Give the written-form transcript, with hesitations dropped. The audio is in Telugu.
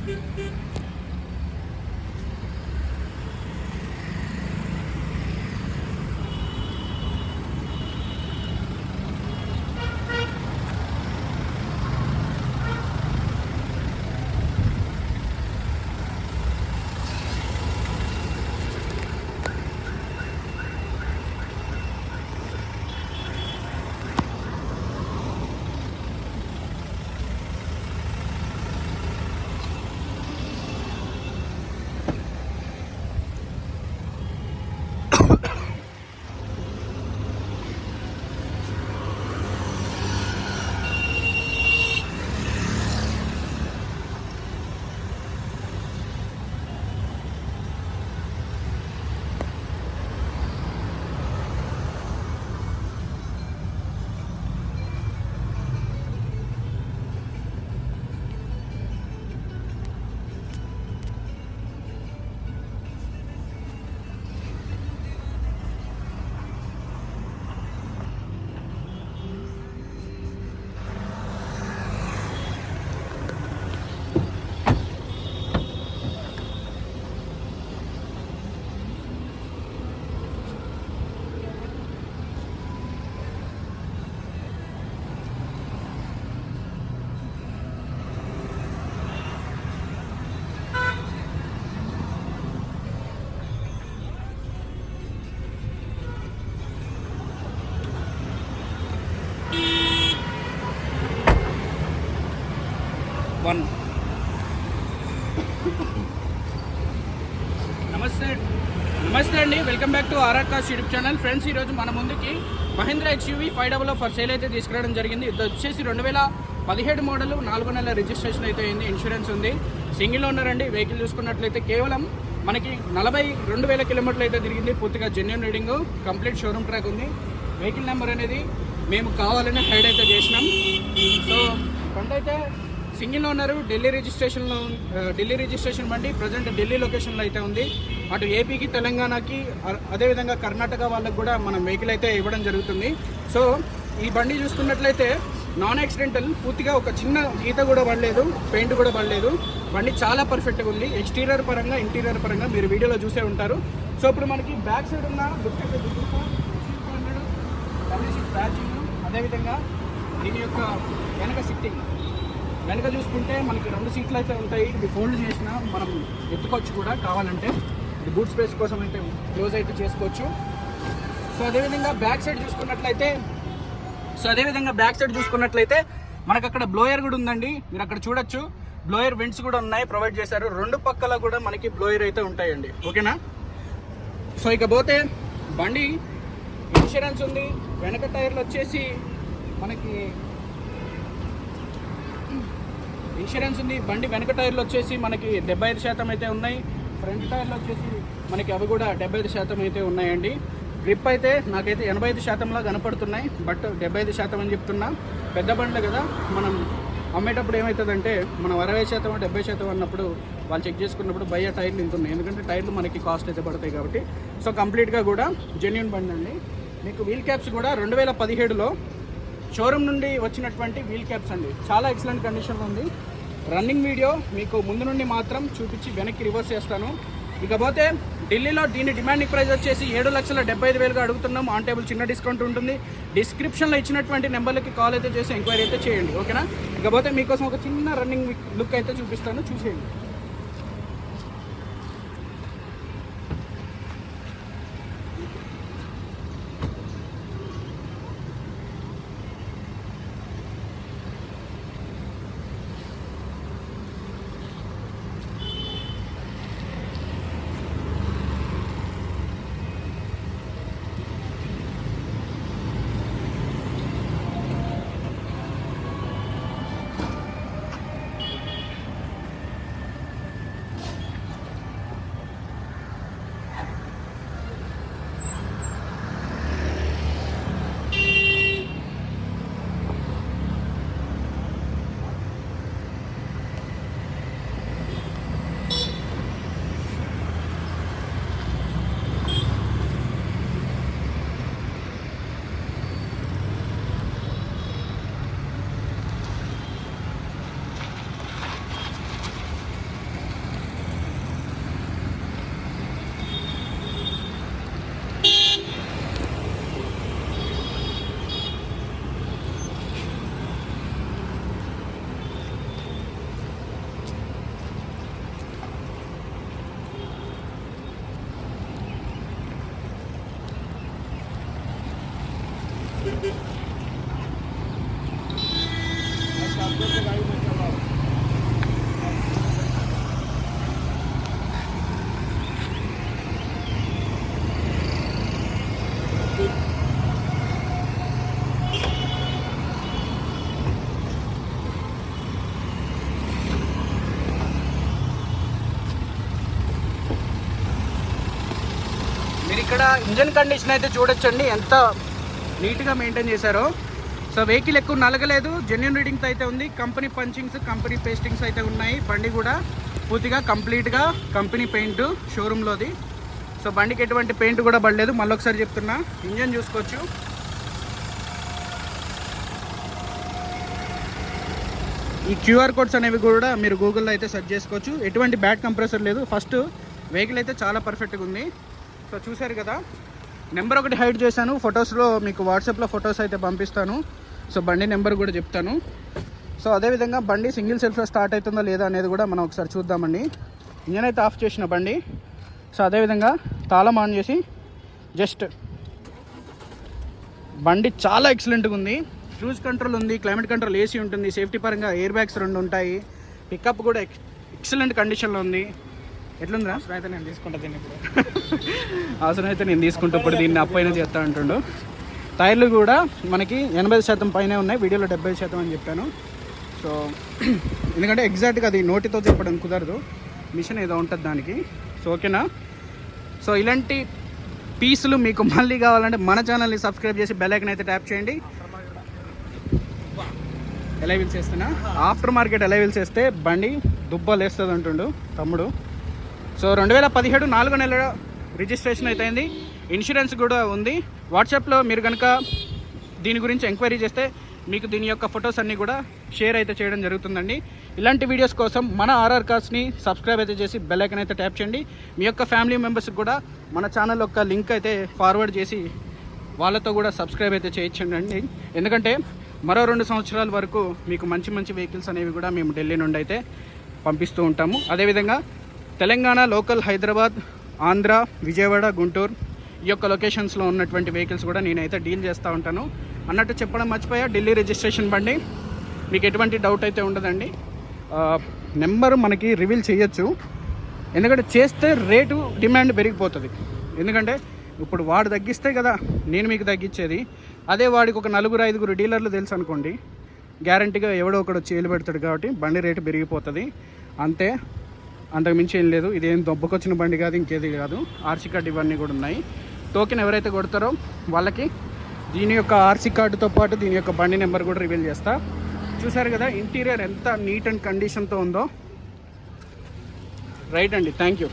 వన్ నమస్తే అండి, welcome back to RR cars YouTube channel. Friends, ఈరోజు మన ముందుకి మహీంద్రా ఎక్స్యూవీ 500 ఫర్ సేల్ అయితే తీసుకురావడం జరిగింది. ఇది వచ్చేసి 2017 మోడల్, 4 నెలల రిజిస్ట్రేషన్ అయితే అయింది, ఇన్సూరెన్స్ ఉంది, సింగిల్ ఓనర్ అండి. వెహికల్ చూసుకున్నట్లయితే కేవలం మనకి 42,000 కిలోమీటర్లు అయితే తిరిగింది. పూర్తిగా genuine reading, complete showroom track ఉంది. వెహికల్ నెంబర్ అనేది మేము కావాలని హైడ్ అయితే చేసినాం. సో బండి అయితే సింగిల్ ఓనర్, ఢిల్లీ రిజిస్ట్రేషన్ బండి. ప్రజెంట్ ఢిల్లీ లొకేషన్లో అయితే ఉంది. అటు ఏపీకి, తెలంగాణకి, అదేవిధంగా కర్ణాటక వాళ్ళకు కూడా మనం వెహికల్ అయితే ఇవ్వడం జరుగుతుంది. సో ఈ బండి చూసుకున్నట్లయితే నాన్ యాక్సిడెంటల్, పూర్తిగా ఒక చిన్న గీత కూడా పడలేదు, పెయింట్ కూడా పడలేదు. బండి చాలా పర్ఫెక్ట్గా ఉంది. ఎక్స్టీరియర్ పరంగా, ఇంటీరియర్ పరంగా మీరు వీడియోలో చూసే ఉంటారు. సో ఇప్పుడు మనకి బ్యాక్ సైడ్ ఉన్న బ్యాచింగ్, అదేవిధంగా దీని యొక్క వెనక సిట్టింగ్, వెనక చూసుకుంటే మనకి 2 సీట్లు అయితే ఉంటాయి. ఇది ఫోల్డ్ చేసినా మనం ఎత్తుకోవచ్చు కూడా కావాలంటే. ఇది బూట్ స్పేస్ కోసం అయితే క్లోజ్ అయితే చేసుకోవచ్చు. సో అదేవిధంగా బ్యాక్ సైడ్ చూసుకున్నట్లయితే మనకు అక్కడ బ్లోయర్ కూడా ఉందండి. మీరు అక్కడ చూడొచ్చు, బ్లోయర్ వెంట్స్ కూడా ఉన్నాయి, ప్రొవైడ్ చేశారు. 2 పక్కల కూడా మనకి బ్లోయర్ అయితే ఉంటాయండి. ఓకేనా? సో ఇకపోతే బండి ఇన్సూరెన్స్ ఉంది. వెనక టైర్లు వచ్చేసి మనకి ఇన్సూరెన్స్ ఉంది. బండి వెనక టైర్లు వచ్చేసి మనకి 75% అయితే ఉన్నాయి. ఫ్రంట్ టైర్లు వచ్చేసి మనకి అవి కూడా 75% అయితే ఉన్నాయండి. గ్రిప్ అయితే నాకైతే 85%లా కనపడుతున్నాయి, బట్ 75% అని చెప్తున్నా. పెద్ద బండ్లు కదా, మనం అమ్మేటప్పుడు ఏమవుతుందంటే మనం 60%, 70% అన్నప్పుడు వాళ్ళు చెక్ చేసుకున్నప్పుడు బయ్య టైర్లు ఇంత ఉన్నాయి. ఎందుకంటే టైర్లు మనకి కాస్ట్ అయితే పడతాయి కాబట్టి. సో కంప్లీట్గా కూడా జెన్యూన్ బండి అండి. మీకు వీల్ క్యాప్స్ కూడా 2017లో షోరూమ్ నుండి వచ్చినటువంటి వీల్ క్యాప్స్ అండి. చాలా ఎక్సలెంట్ కండిషన్లో ఉంది. రన్నింగ్ వీడియో మీకు ముందు నుండి మాత్రం చూపించి వెనక్కి రివర్స్ చేస్తాను. ఇకపోతే ఢిల్లీలో దీని డిమాండింగ్ ప్రైస్ వచ్చేసి 7,75,000గా అడుగుతున్నాం. ఆన్ టేబుల్ చిన్న డిస్కౌంట్ ఉంటుంది. డిస్క్రిప్షన్లో ఇచ్చినటువంటి నెంబర్లకి కాల్ అయితే చేసి ఎంక్వైరీ అయితే చేయండి. ఓకేనా? ఇకపోతే మీకోసం ఒక చిన్న రన్నింగ్ లుక్ అయితే చూపిస్తాను, చూసేయండి. ఇక్కడ ఇంజన్ కండిషన్ అయితే చూడొచ్చండి ఎంత నీట్గా మెయింటైన్ చేశారో. సో వెహికల్ ఎక్కువ నలగలేదు, జెన్యున్ రీడింగ్తో అయితే ఉంది. కంపెనీ పంచింగ్స్, కంపెనీ పేస్టింగ్స్ అయితే ఉన్నాయి. బండి కూడా పూర్తిగా కంప్లీట్గా కంపెనీ పెయింట్ షోరూంలోది. సో బండికి ఎటువంటి పెయింట్ కూడా పడలేదు. మళ్ళీ ఒకసారి చెప్తున్నా, ఇంజన్ చూసుకోవచ్చు. ఈ క్యూఆర్ కోడ్స్ అనేవి కూడా మీరు గూగుల్లో అయితే సెర్చ్ చేసుకోవచ్చు. ఎటువంటి బ్యాడ్ కంప్రెసర్ లేదు. ఫస్ట్ వెహికల్ అయితే చాలా పర్ఫెక్ట్గా ఉంది. సో చూశారు కదా, నెంబర్ ఒకటి హైడ్ చేశాను. ఫొటోస్లో మీకు వాట్సాప్లో ఫొటోస్ అయితే పంపిస్తాను. సో బండి నెంబర్ కూడా చెప్తాను. సో అదేవిధంగా బండి సింగిల్ సెల్ఫ్లో స్టార్ట్ అవుతుందా లేదా అనేది కూడా మనం ఒకసారి చూద్దామండి. ఇంజన్ అయితే ఆఫ్ చేసిన బండి. సో అదేవిధంగా తాళం ఆన్ చేసి జస్ట్ బండి చాలా ఎక్సలెంట్గా ఉంది. క్రూజ్ కంట్రోల్ ఉంది, క్లైమేట్ కంట్రోల్ ఏసీ ఉంటుంది, సేఫ్టీ పరంగా ఎయిర్ బ్యాగ్స్ 2 ఉంటాయి. పికప్ కూడా ఎక్సలెంట్ కండిషన్లో ఉంది. ఎట్లుందిరా? అవసరం అయితే నేను తీసుకుంటా దీన్ని ఇప్పుడు. అవసరం అయితే నేను తీసుకుంటా ఇప్పుడు దీన్ని అప్పైనా చేస్తా అంటుండు. టైర్లు కూడా మనకి 80% పైనే ఉన్నాయి. వీడియోలో 70% అని చెప్పాను. సో ఎందుకంటే ఎగ్జాక్ట్గా అది నోటితో చెప్పడం కుదరదు, మిషన్ ఏదో ఉంటుంది దానికి. సో ఓకేనా? సో ఇలాంటి పీసులు మీకు మళ్ళీ కావాలంటే మన ఛానల్ని సబ్స్క్రైబ్ చేసి బెల్ ఐకాన్ అయితే ట్యాప్ చేయండి. ఎలైవిల్స్ వేస్తున్నా, ఆఫ్టర్ మార్కెట్ ఎలైవిల్స్ వేస్తే బండి దుబ్బలు వేస్తుంది అంటుండు తమ్ముడు. సో 2017 4 నెలల రిజిస్ట్రేషన్ అయితే అయింది. ఇన్సూరెన్స్ కూడా ఉంది. వాట్సాప్లో మీరు కనుక దీని గురించి ఎంక్వైరీ చేస్తే మీకు దీని యొక్క ఫొటోస్ అన్నీ కూడా షేర్ అయితే చేయడం జరుగుతుందండి. ఇలాంటి వీడియోస్ కోసం మన ఆర్ఆర్ కార్స్ని సబ్స్క్రైబ్ అయితే చేసి బెల్ ఐకాన్ అయితే ట్యాప్ చేయండి. మీ యొక్క ఫ్యామిలీ మెంబర్స్కి కూడా మన ఛానల్ యొక్క లింక్ అయితే ఫార్వర్డ్ చేసి వాళ్ళతో కూడా సబ్స్క్రైబ్ అయితే చేయించండి. ఎందుకంటే మరో 2 సంవత్సరాల వరకు మీకు మంచి మంచి వెహికల్స్ అనేవి కూడా మేము ఢిల్లీ నుండి అయితే పంపిస్తూ ఉంటాము. అదేవిధంగా తెలంగాణ, లోకల్, హైదరాబాద్, ఆంధ్ర, విజయవాడ, గుంటూరు ఈ యొక్క లొకేషన్స్లో ఉన్నటువంటి వెహికల్స్ కూడా నేనైతే డీల్ చేస్తూ ఉంటాను. అన్నట్టు చెప్పడం మర్చిపోయా, ఢిల్లీ రిజిస్ట్రేషన్ బండి, మీకు ఎటువంటి డౌట్ అయితే ఉండదండి. నెంబర్ మనకి రివీల్ చేయొచ్చు, ఎందుకంటే చేస్తే రేటు డిమాండ్ పెరిగిపోతుంది. ఎందుకంటే ఇప్పుడు వాడు తగ్గిస్తే కదా నేను మీకు తగ్గించేది. అదే వాడికి ఒక 4-5 డీలర్లు తెలుసు అనుకోండి, గ్యారంటీగా ఎవడో ఒకడు చేలు పెడతాడు. కాబట్టి బండి రేటు పెరిగిపోతుంది అంతే, అంతకు మించి ఏం లేదు. ఇదేం దొబ్బకొచ్చిన బండి కాదు, ఇంకేది కాదు. ఆర్సీ కార్డు ఇవన్నీ కూడా ఉన్నాయి. టోకెన్ ఎవరైతే కొడతారో వాళ్ళకి దీని యొక్క ఆర్సీ కార్డుతో పాటు దీని యొక్క బండి నెంబర్ కూడా రివీల్ చేస్తా. చూసారు కదా ఇంటీరియర్ ఎంత నీట్ అండ్ కండిషన్తో ఉందో. రైట్ అండి, థ్యాంక్ యూ.